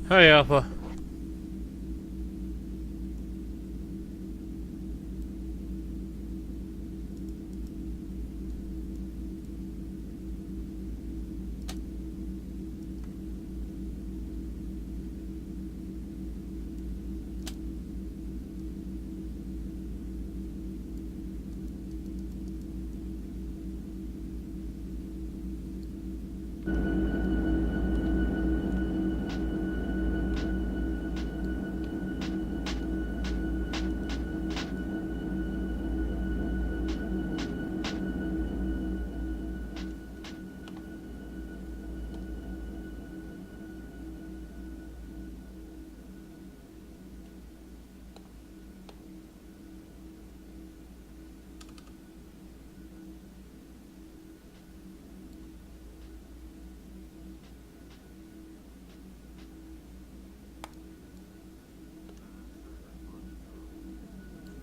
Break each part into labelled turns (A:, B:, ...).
A: Hi, Alpha.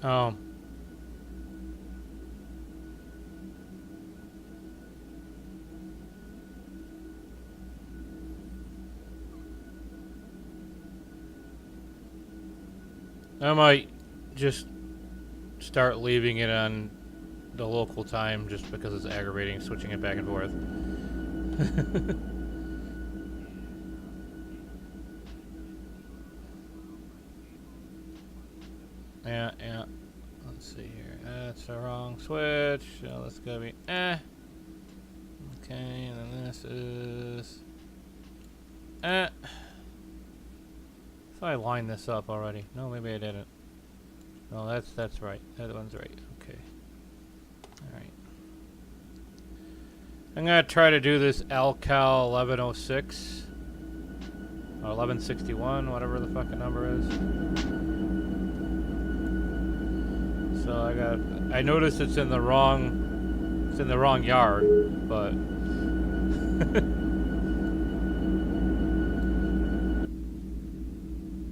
A: Oh. I might just start leaving it on the local time just because it's aggravating switching it back and forth. Yeah. Let's see here. That's the wrong switch. So that's gotta be Okay, and then this is So I lined this up already. No, maybe I didn't. No, that's right. That one's right. Okay. Alright. I'm gonna try to do this L-CAL1106 or 1161, whatever the fucking number is. So I noticed it's in the wrong yard, but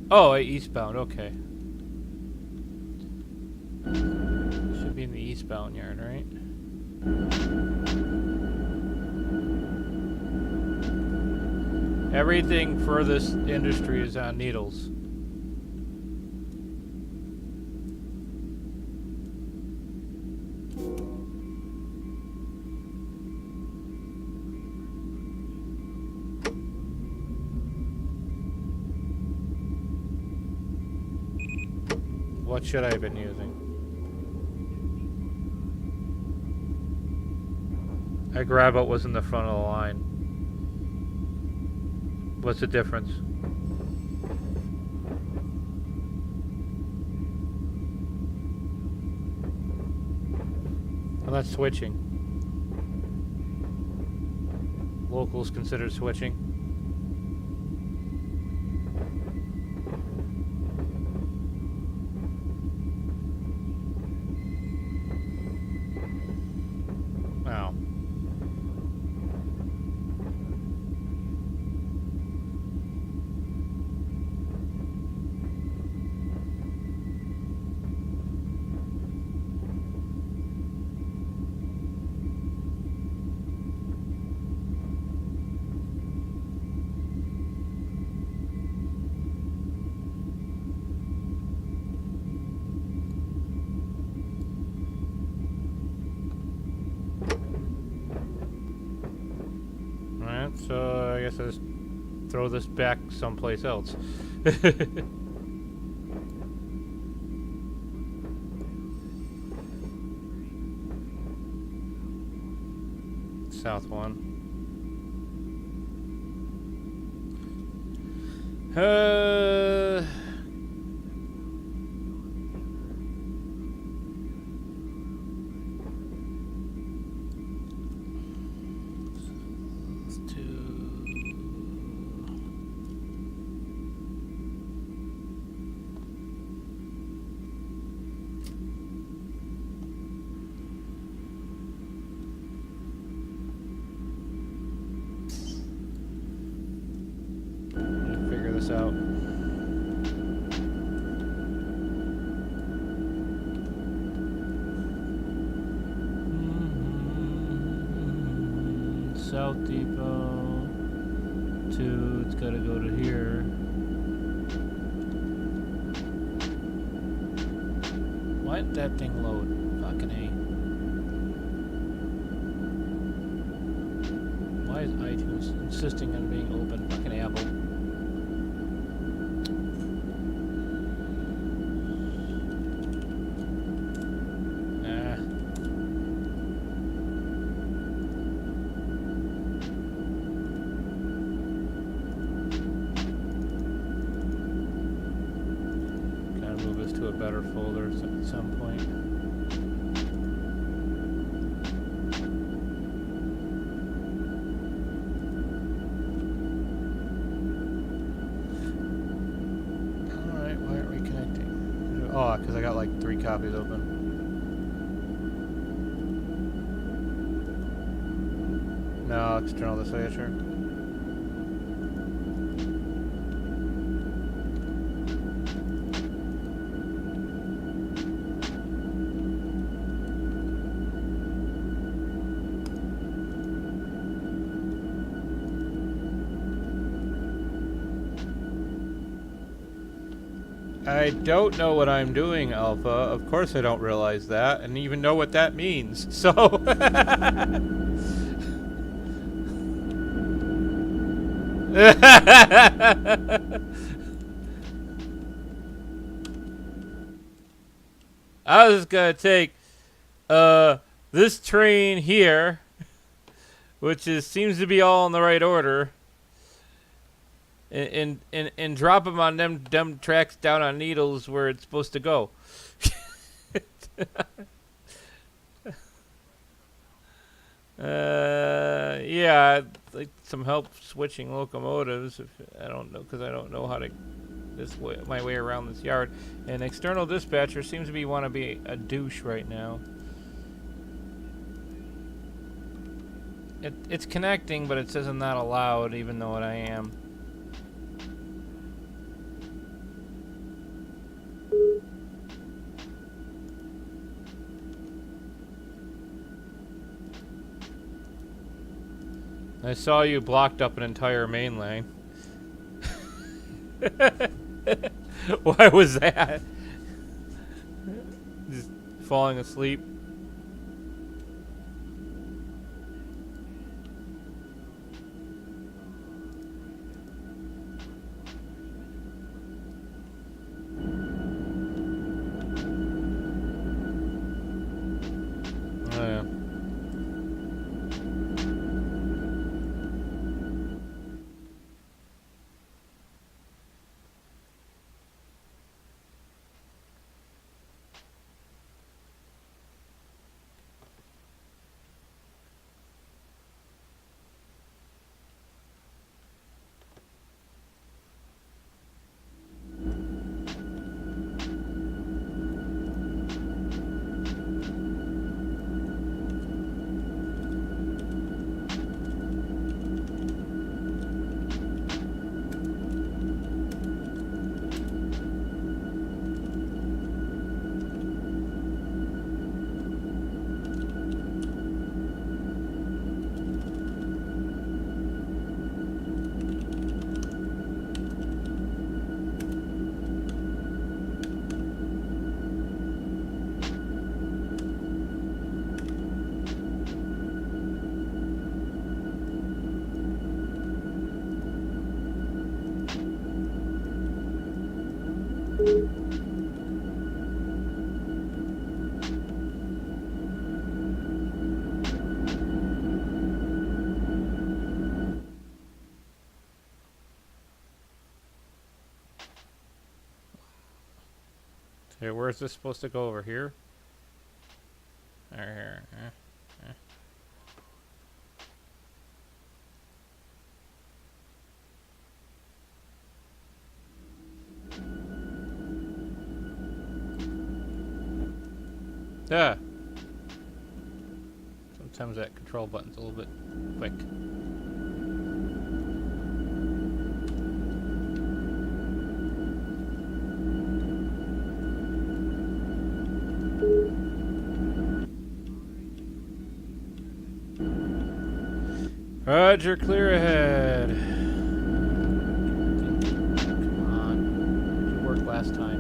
A: oh, eastbound, okay. Should be in the eastbound yard, right? Everything for this industry is on needles. What should I have been using? I grabbed what was in the front of the line. What's the difference? Well, that's switching. Locals considered switching. Wow. Alright, so I guess I just throw this back someplace else. South one. Figure this out. South Depot to, it's gotta go to here. let that thing load. Fucking A. Why is iTunes insisting on being open? Fucking Apple. To a better folder at some point. Alright, why aren't we connecting? Oh, because I got like 3 copies open. No, external dispatcher. I don't know what I'm doing, Alpha. Of course I don't realize that, and even know what that means. So... I was just gonna take this train here, which seems to be all in the right order, and drop them on them tracks down on Needles where it's supposed to go. Yeah, I'd like some help switching locomotives. I don't know, because I don't know how to my way around this yard. And external dispatcher seems to want to be a douche right now. It's connecting, but it says I'm not allowed, even though I am. I saw you blocked up an entire main lane. Why was that? Just falling asleep. Oh yeah. Okay, where's this supposed to go? Over here? Or here? Yeah. Sometimes that control button's a little bit quick. Roger, clear ahead. Come on. It worked last time.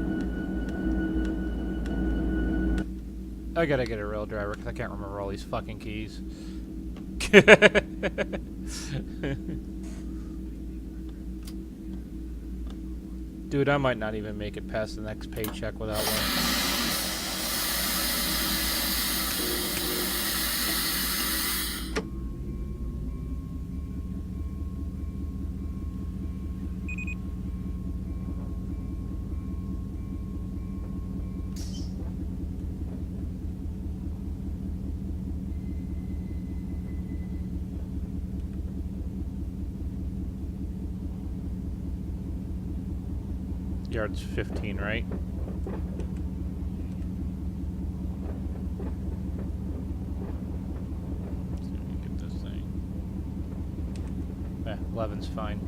A: I gotta get a rail driver because I can't remember all these fucking keys. Dude, I might not even make it past the next paycheck without one. Yard's 15, right? Let's see if we can get this thing. 11's fine.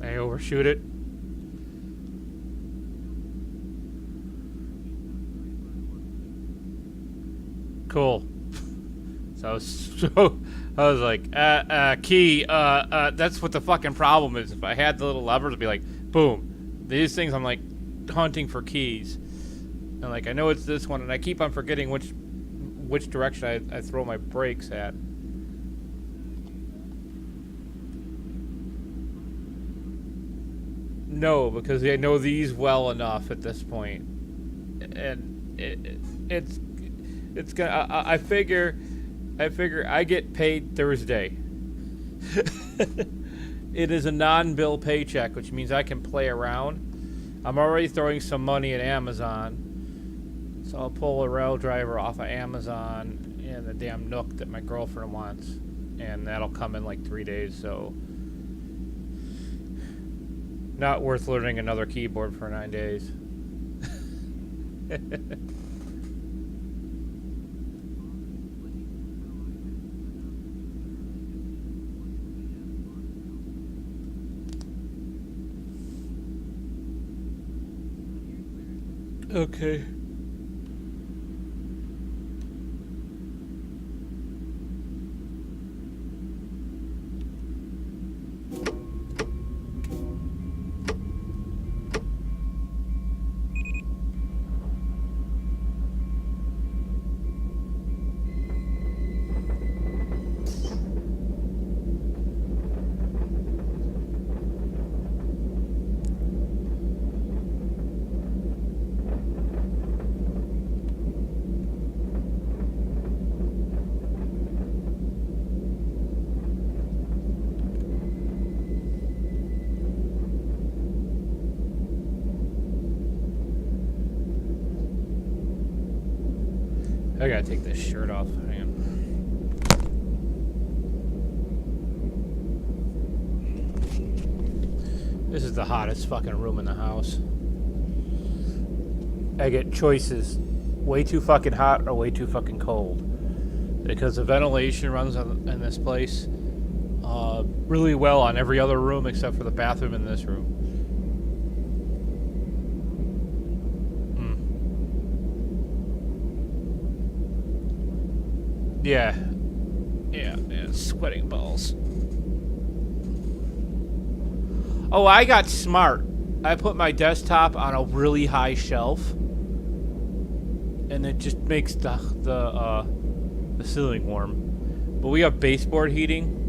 A: I overshoot it. Cool. So I was like, key, that's what the fucking problem is. If I had the little levers, it'd be like, boom. These things, I'm like hunting for keys. And like, I know it's this one, and I keep on forgetting which direction I throw my brakes at. No, because I know these well enough at this point, and it's gonna. I figure I get paid Thursday. It is a non-bill paycheck, which means I can play around. I'm already throwing some money at Amazon, so I'll pull a rail driver off of Amazon and the damn Nook that my girlfriend wants, and that'll come in like 3 days. So. Not worth learning another keyboard for 9 days. Okay. I gotta take this shirt off. Hang on. This is the hottest fucking room in the house. I get choices. Way too fucking hot or way too fucking cold. Because the ventilation runs in this place really well on every other room except for the bathroom in this room. Yeah. Yeah, sweating balls. Oh, I got smart. I put my desktop on a really high shelf, and it just makes the ceiling warm. But we have baseboard heating.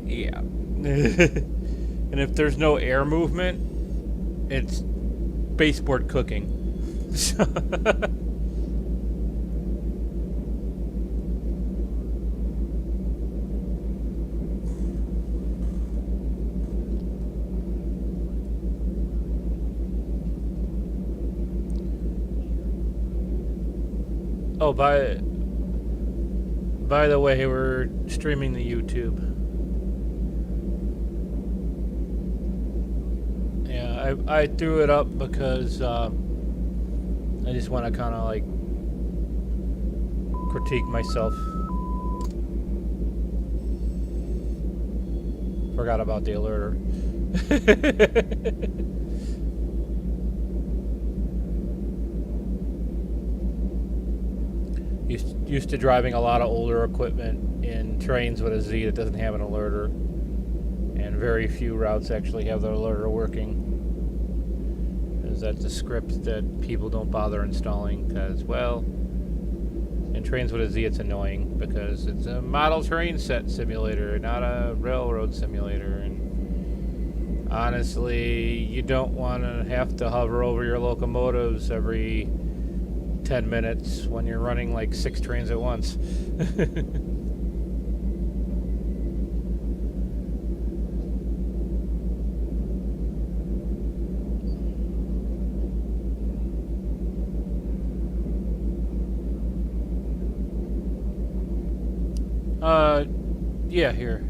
A: Yeah. And if there's no air movement, it's baseboard cooking. Oh, by the way, we're streaming the YouTube. Yeah, I threw it up because I just want to kind of like critique myself. Forgot about the alerter. Used to driving a lot of older equipment in trains with a Z that doesn't have an alerter, and very few routes actually have the alerter working. That's a script that people don't bother installing because, well, in trains with a Z it's annoying because it's a model train set simulator, not a railroad simulator. And honestly, you don't want to have to hover over your locomotives every 10 minutes when you're running like 6 trains at once. Yeah, here.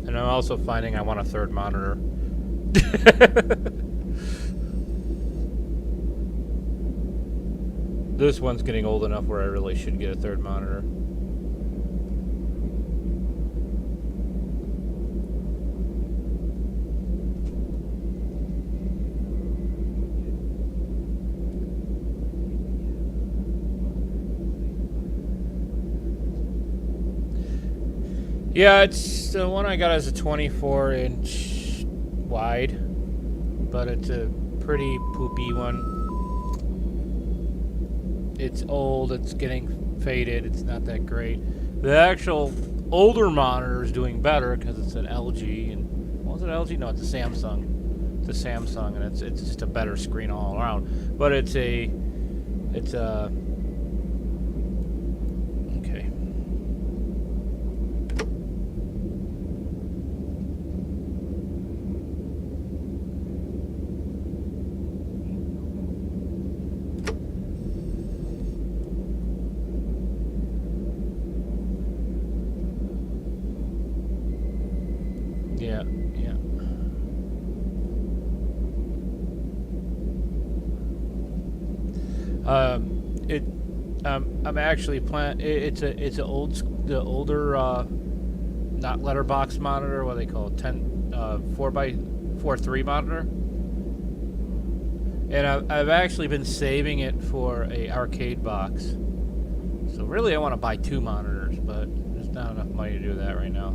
A: And I'm also finding I want a third monitor. This one's getting old enough where I really should get a third monitor. Yeah, it's the one I got is a 24-inch wide, but it's a pretty poopy one. It's old, it's getting faded, it's not that great. The actual older monitor is doing better because it's an LG, and what was it, LG? No, it's a Samsung. It's a Samsung, and it's just a better screen all around. But it's a okay. Yeah, yeah. I'm actually it's a the older not letterbox monitor. What do they call it? 4x4 3 monitor. And I've actually been saving it for a arcade box. So really, I want to buy 2 monitors, but there's not enough money to do that right now.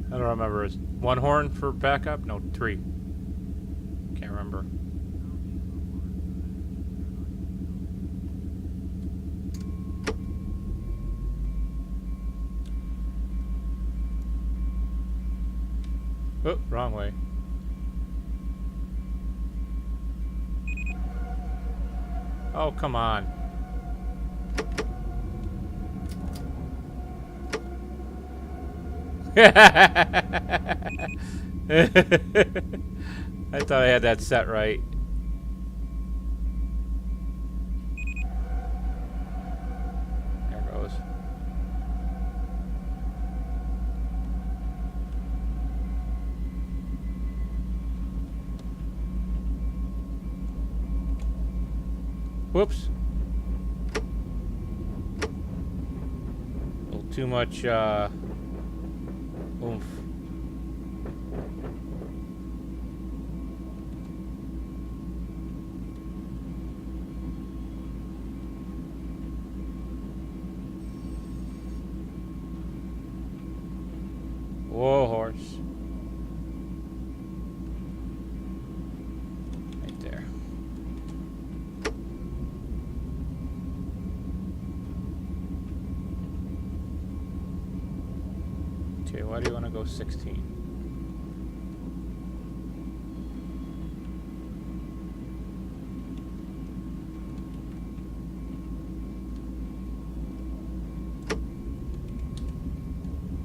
A: I don't remember. Is 1 horn for backup? No, 3. Can't remember. Oh, wrong way. Oh, come on. I thought I had that set right. There goes. Whoops. A little too much, oomph. Whoa, horse. Right there. Okay, why do you want to go 16?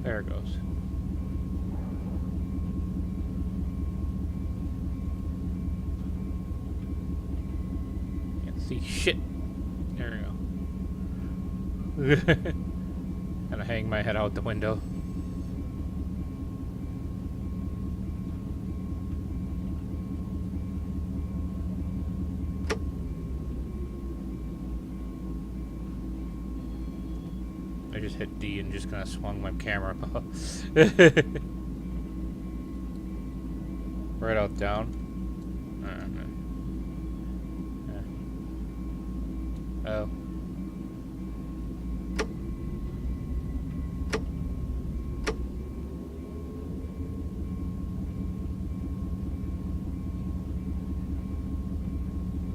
A: There it goes. Can't see shit. There we go. Gonna hang my head out the window. I just hit D and just kind of swung my camera right out down. Oh.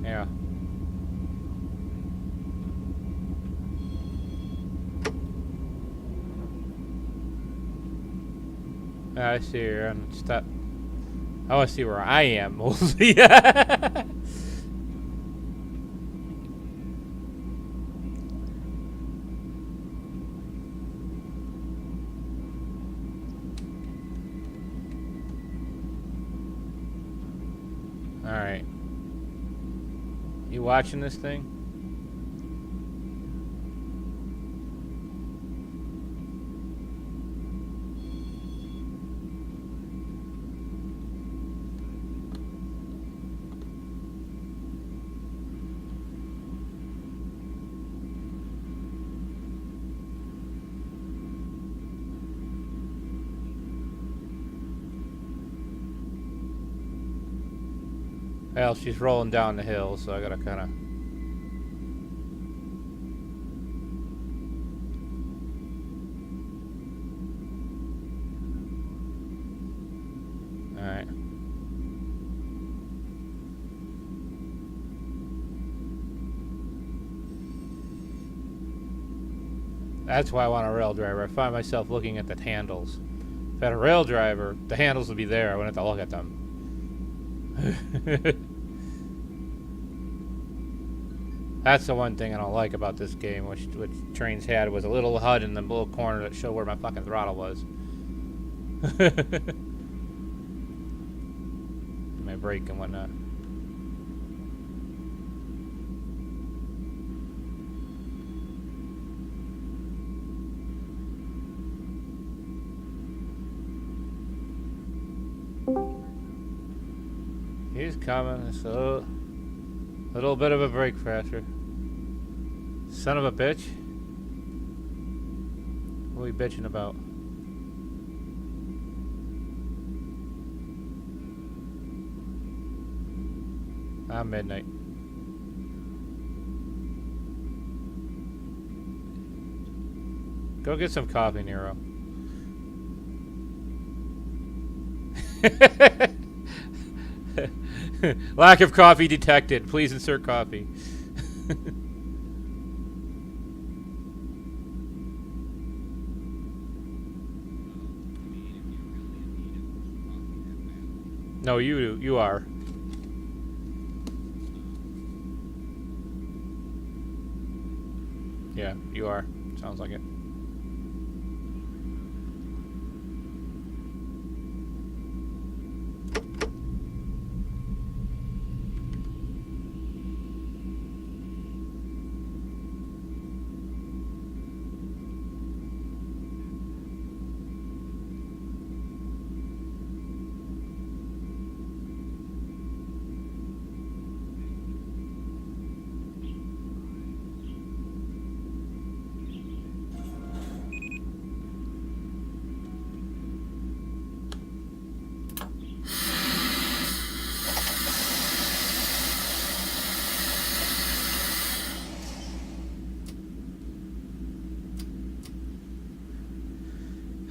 A: Yeah. I see you're on step. I want to see where I am mostly. All right. You watching this thing? Well, she's rolling down the hill, so I gotta kind of. All right. That's why I want a rail driver. I find myself looking at the handles. If I had a rail driver, the handles would be there. I wouldn't have to look at them. That's the one thing I don't like about this game, which Trains had, was a little HUD in the little corner that showed where my fucking throttle was. My brake and whatnot. He's coming. It's a little bit of a brake pressure. Son of a bitch. What are we bitching about? Midnight. Go get some coffee, Nero. Lack of coffee detected. Please insert coffee. No, you are. Yeah, you are. Sounds like it.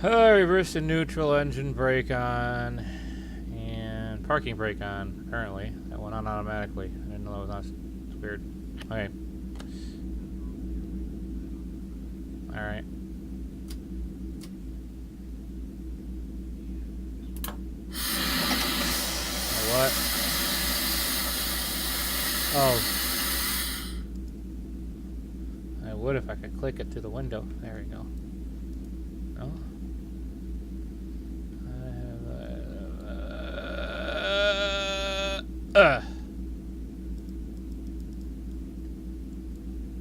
A: Reverse to neutral, engine brake on, and parking brake on. Apparently, that went on automatically. I didn't know that was on. It's weird. Okay. All right. What? Oh. I would if I could click it through the window. There we go. Oh.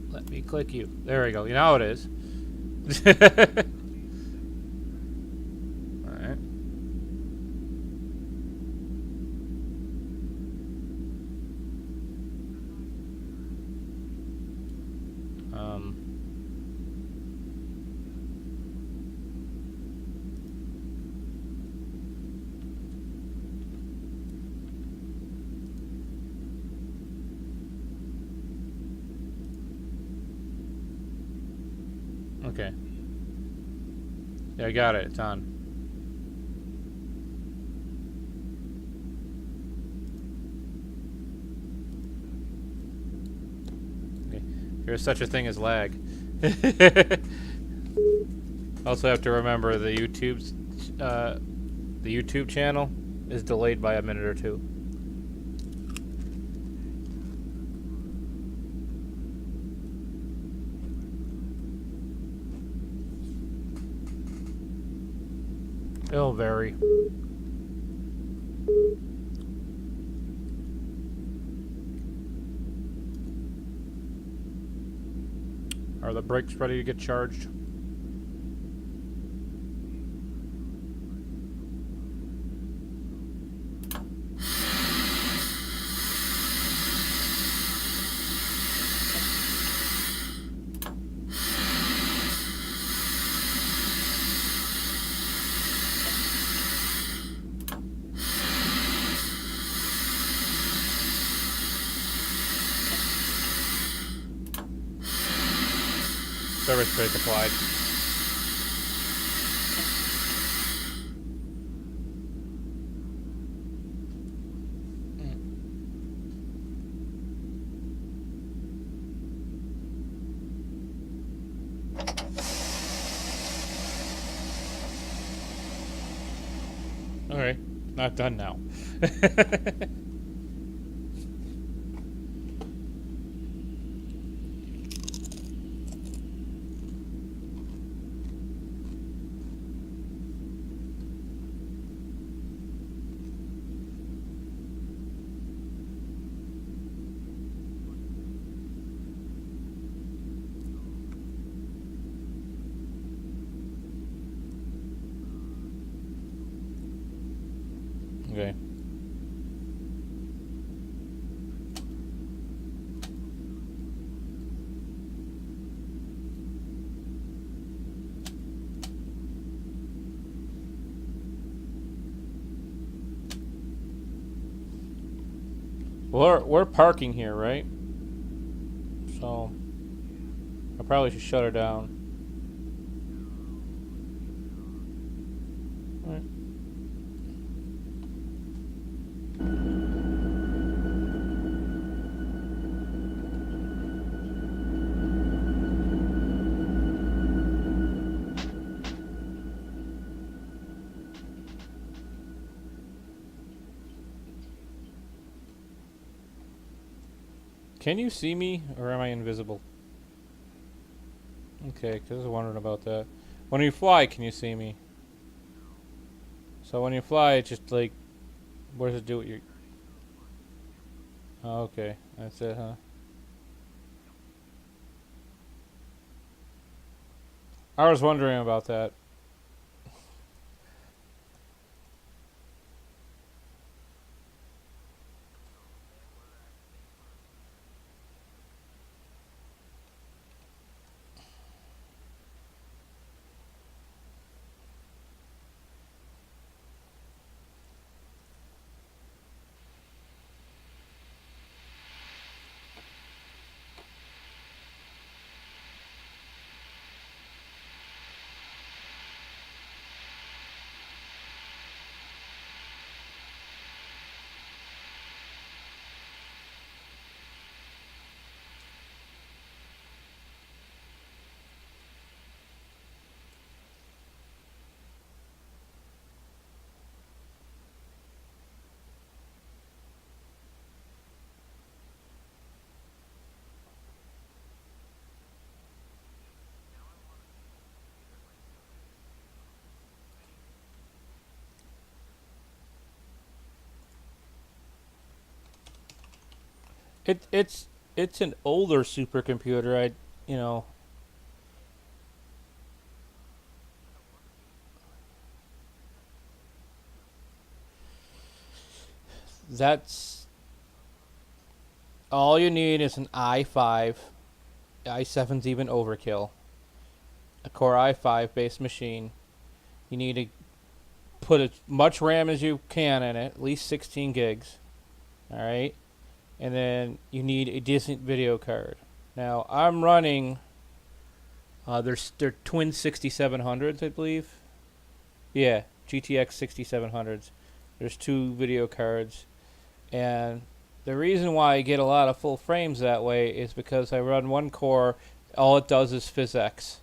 A: Let me click you. There we go. Now it is. Alright. Okay. Yeah, I got it. It's on. Okay. There's such a thing as lag. Also have to remember the YouTube channel is delayed by a minute or two. It'll vary. Are the brakes ready to get charged? Service brake applied. Okay, not done now. Okay. Well, we're parking here, right? So I probably should shut her down. All right. Can you see me, or am I invisible? Okay, because I was wondering about that. When you fly, can you see me? So when you fly, it's just like, what does it do with your... Oh, okay, that's it, huh? I was wondering about that. It's an older supercomputer. You know, that's all you need is an i5. i7's even overkill. A Core i5 based machine. You need to put as much RAM as you can in it, at least 16 gigs. All right, and then you need a decent video card. Now I'm running. They're twin 6700s, I believe. Yeah, GTX 6700s. There's two video cards, and the reason why I get a lot of full frames that way is because I run one core. All it does is PhysX,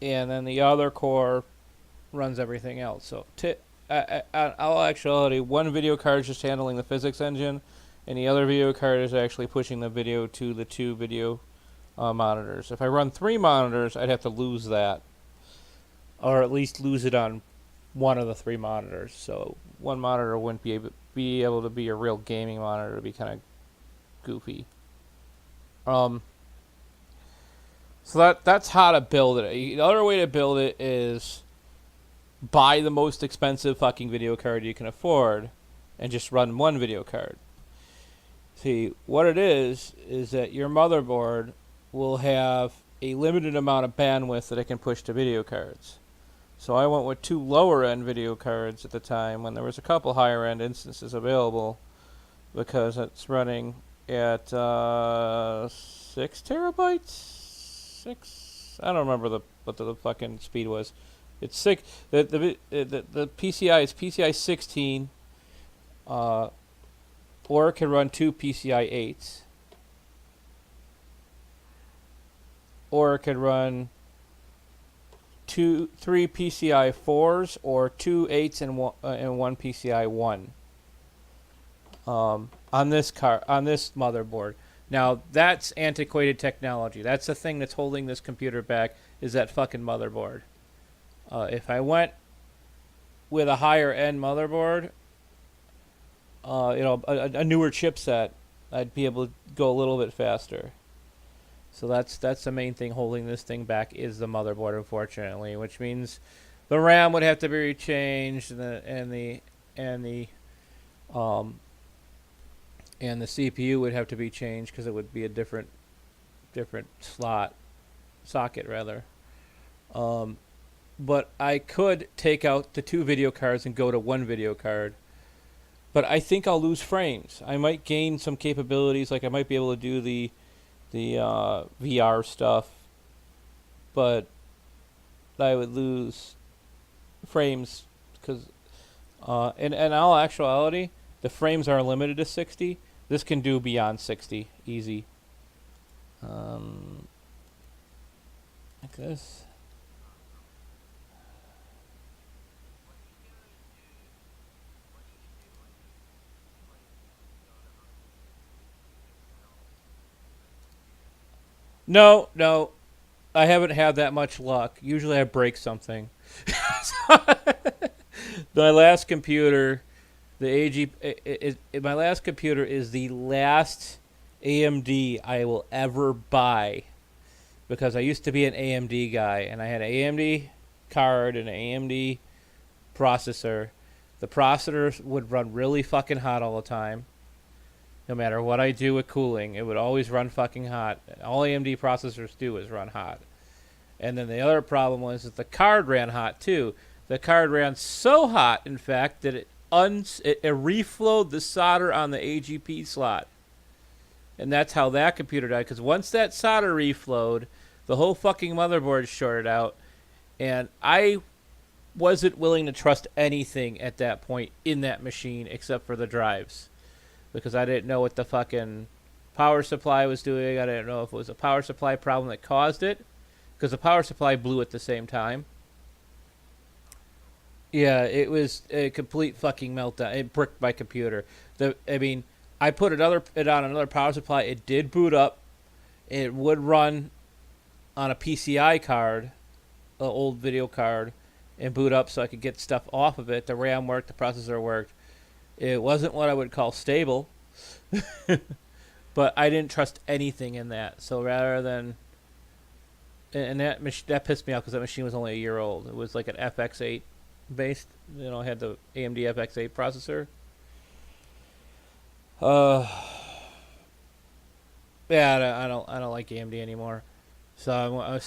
A: and then the other core runs everything else. So, in all actuality, one video card is just handling the physics engine, and the other video card is actually pushing the video to the two video monitors. If I run three monitors, I'd have to lose that, or at least lose it on one of the three monitors. So one monitor wouldn't be able to be a real gaming monitor. It'd be kind of goofy. So that's how to build it. The other way to build it is buy the most expensive fucking video card you can afford and just run one video card. See, what it is that your motherboard will have a limited amount of bandwidth that it can push to video cards. So I went with two lower end video cards at the time when there was a couple higher end instances available, because it's running at 6 terabytes. I don't remember what the fucking speed was. It's 6. The PCI is PCI 16, or it can run two PCI 8s, or it could run three PCI 4s, or two 8s and one PCI 1. On this motherboard. Now that's antiquated technology. That's the thing that's holding this computer back, is that fucking motherboard. If I went with a higher end motherboard, a newer chipset, I'd be able to go a little bit faster. So that's the main thing holding this thing back, is the motherboard, unfortunately, which means the RAM would have to be changed, and the CPU would have to be changed, because it would be a different socket rather. But I could take out the two video cards and go to one video card. But I think I'll lose frames. I might gain some capabilities, like I might be able to do the VR stuff, but I would lose frames, because in all actuality, the frames are limited to 60. This can do beyond 60 easy. Like this. No, I haven't had that much luck. Usually I break something. My last computer, my last computer is the last AMD I will ever buy, because I used to be an AMD guy, and I had an AMD card and an AMD processor. The processor would run really fucking hot all the time. No matter what I do with cooling, it would always run fucking hot. All AMD processors do is run hot. And then the other problem was that the card ran hot too. The card ran so hot, in fact, that it reflowed the solder on the AGP slot. And that's how that computer died. Because once that solder reflowed, the whole fucking motherboard shorted out. And I wasn't willing to trust anything at that point in that machine except for the drives, because I didn't know what the fucking power supply was doing. I didn't know if it was a power supply problem that caused it, because the power supply blew at the same time. Yeah, it was a complete fucking meltdown. It bricked my computer. I put it on another power supply. It did boot up. It would run on a PCI card, an old video card, and boot up so I could get stuff off of it. The RAM worked, the processor worked. It wasn't what I would call stable, but I didn't trust anything in that. So rather than, and that pissed me off because that machine was only a year old. It was like an FX8 based, had the AMD FX8 processor. Yeah, I don't like AMD anymore. So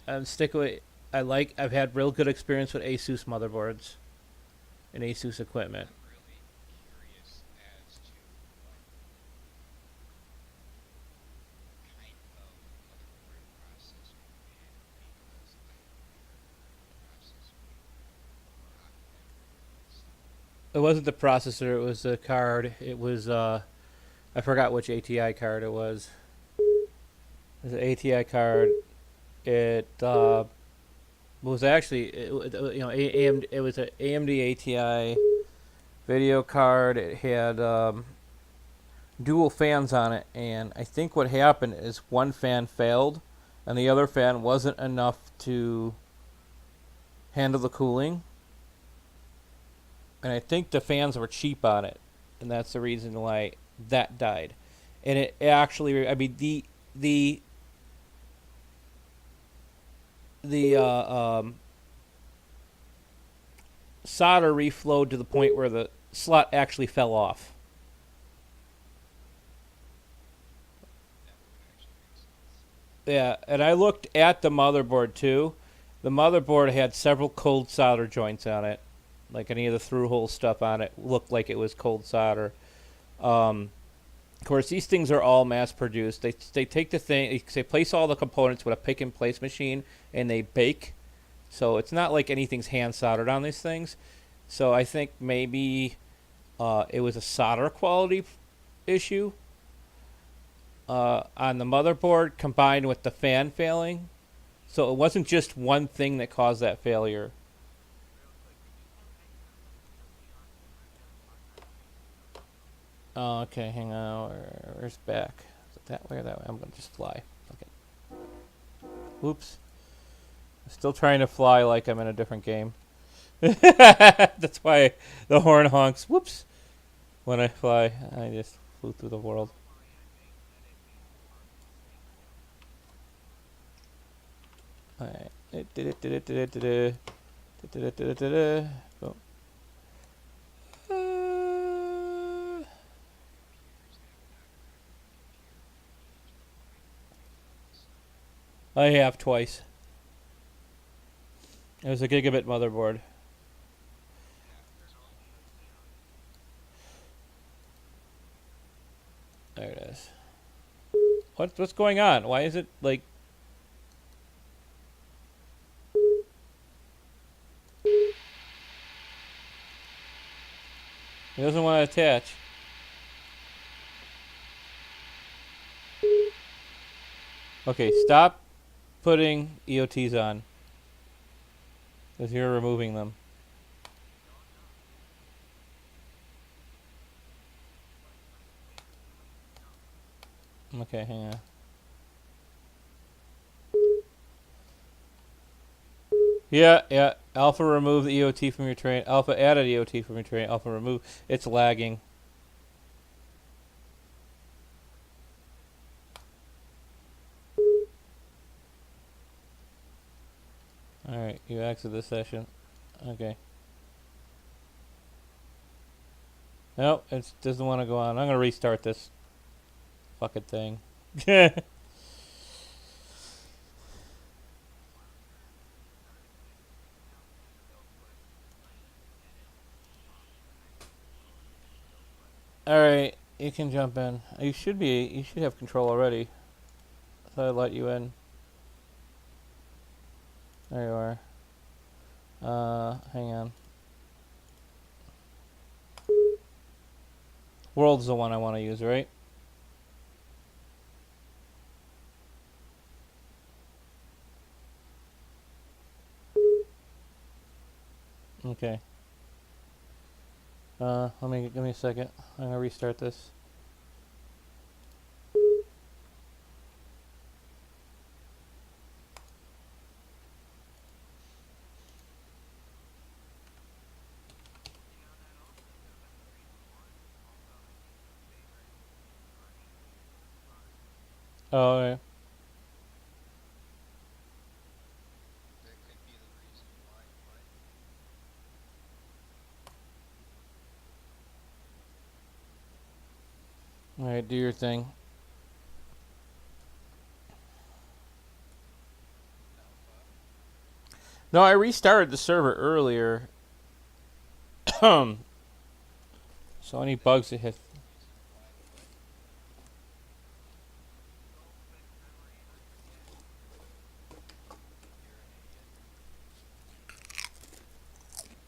A: I'm sticking with. I've had real good experience with ASUS motherboards and ASUS equipment. It wasn't the processor; it was the card. It was I forgot which ATI card it was. It was an ATI card. It was actually AMD. It was an AMD ATI video card. It had dual fans on it, and I think what happened is one fan failed, and the other fan wasn't enough to handle the cooling. And I think the fans were cheap on it, and that's the reason why that died. And it actually, I mean, the solder reflowed to the point where the slot actually fell off. Yeah, and I looked at the motherboard too. The motherboard had several cold solder joints on it. Like any of the through hole stuff on it looked like it was cold solder. Of course, these things are all mass produced. They take the thing, they place all the components with a pick and place machine, and they bake. So it's not like anything's hand soldered on these things. So I think maybe it was a solder quality issue on the motherboard combined with the fan failing. So it wasn't just one thing that caused that failure. Oh, okay, hang on. Where's back? Is it that way or that way? I'm going to just fly. Okay. Whoops. I'm still trying to fly like I'm in a different game. That's why the horn honks. Whoops. When I fly, I just flew through the world. Alright. Oh. I have twice. It was a gigabit motherboard. There it is. What's going on? Why is it like? It doesn't want to attach. Okay, stop putting EOTs on. Because you're removing them. Okay, hang on. Yeah. Alpha remove the EOT from your train. Alpha added EOT from your train. Alpha remove. It's lagging. Alright, you exit this session. Okay. Nope, it doesn't want to go on. I'm going to restart this fucking thing. Alright, you can jump in. You should have control already. I thought I'd let you in. There you are. Hang on. World's the one I want to use, right? Okay. Give me a second. I'm gonna restart this. Oh, yeah.
B: That could be the reason why.
A: All right, do your thing.
B: Alpha.
A: No, I restarted the server earlier. So any
B: That
A: bugs that
B: could
A: hit.
B: be the reason why. What? Don't click memory or forget. You're an idiot.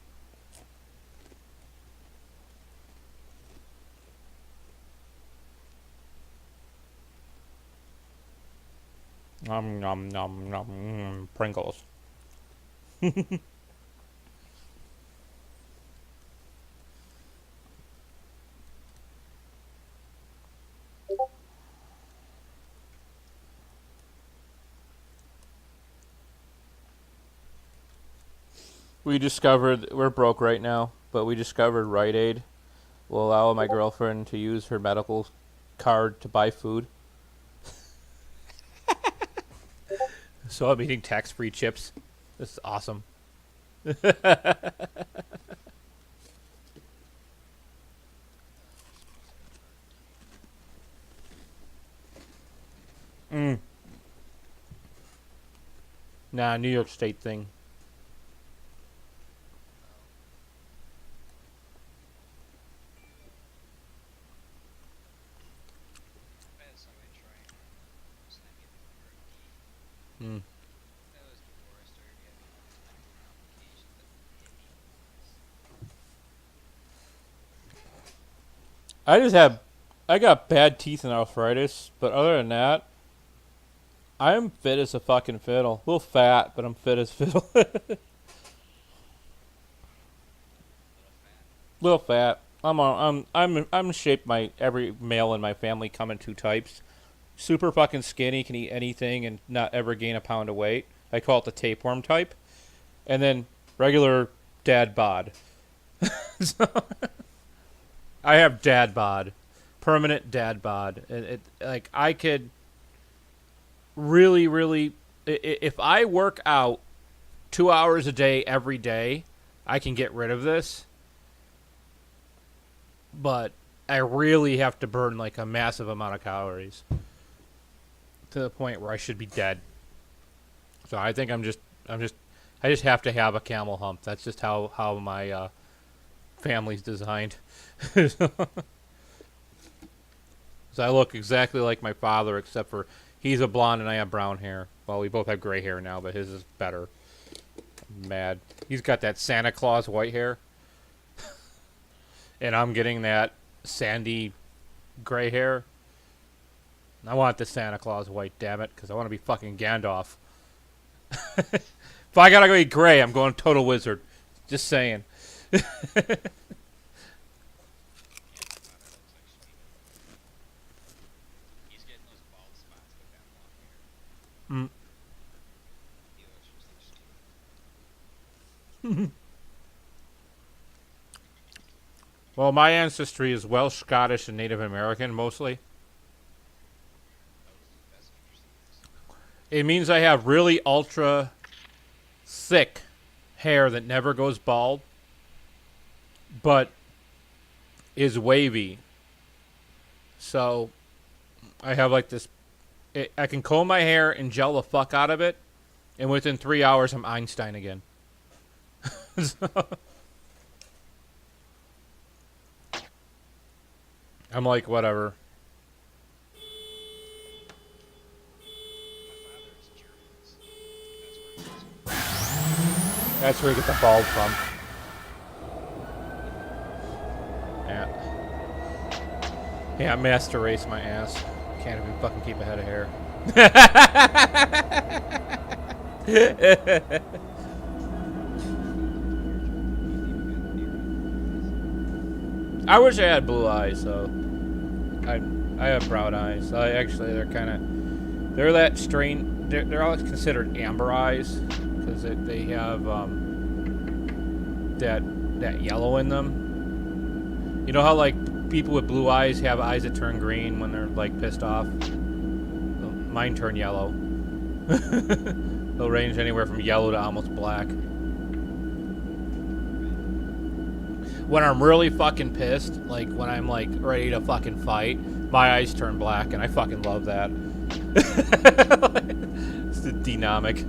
A: Nom nom nom nom. Pringles. We discovered we're broke right now, but we discovered Rite Aid will allow my girlfriend to use her medical card to buy food. So I'm eating tax-free chips. This is awesome.
B: You're supposed to have an arcade.
A: Mm. Nah, New York State thing.
B: Oh. I had somebody try and send me the number of D.
A: Mm.
B: That was before I started having all these medical complications that hit me.
A: I got bad teeth and arthritis, but other than that, I'm fit as a fucking fiddle. A little fat, but I'm fit as fiddle.
B: Little fat.
A: Little fat. I'm shaped. My every male in my family come in two types. Super fucking skinny, can eat anything and not ever gain a pound of weight. I call it the tapeworm type. And then regular dad bod. So, I have dad bod, permanent dad bod. Like I could really, if I work out 2 hours a day every day, I can get rid of this. But I really have to burn like a massive amount of calories to the point where I should be dead. So I think I just have to have a camel hump. That's just how my family's designed. So I look exactly like my father, except for he's a blonde and I have brown hair. Well, we both have gray hair now, but his is better. I'm mad. He's got that Santa Claus white hair, and I'm getting that sandy gray hair. I want the Santa Claus white, damn it, because I want to be fucking Gandalf. If I gotta go eat gray, I'm going total wizard. Just saying.
B: Yeah, my father looks like Steven. He's getting those bald spots with that long hair.
A: Mm.
B: He looks just like Steven.
A: Well, my ancestry is Welsh, Scottish, and Native American mostly.
B: That's interesting.
A: It means I have really ultra thick hair that never goes bald, but is wavy. So I have like this. I can comb my hair and gel the fuck out of it, and within 3 hours I'm Einstein again. So, I'm like whatever.
B: My father is German, so that's where he gets it from.
A: That's where you get the bald from. Yeah. Yeah, master race my ass. Can't even fucking keep a head of hair. I wish I had blue eyes, though. I have brown eyes. They're kind of they're that strain. They're always considered amber eyes because they have that yellow in them. You know how like people with blue eyes have eyes that turn green when they're like pissed off. Mine turn yellow. They'll range anywhere from yellow to almost black. When I'm really fucking pissed, like when I'm like ready to fucking fight, my eyes turn black, and I fucking love that. It's the dynamic.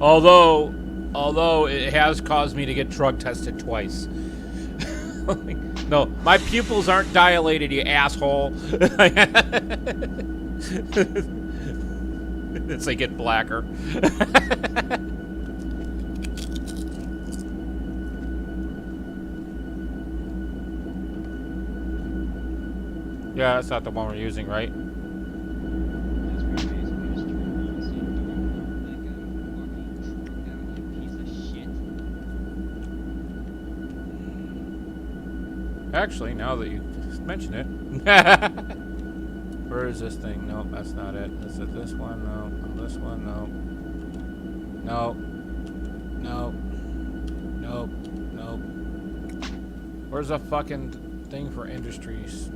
A: Although it has caused me to get drug tested twice. Like, no, my pupils aren't dilated, you asshole. As they get blacker. Yeah, that's not the one we're using, right?
B: That's where you basically just turn around and see you like a fucking truck down, you piece of shit.
A: Actually, now that you mention it. Where is this thing? Nope, that's not it. Is it this one? No. This one? No. No. No. Nope. Nope. Where's the fucking thing for industries?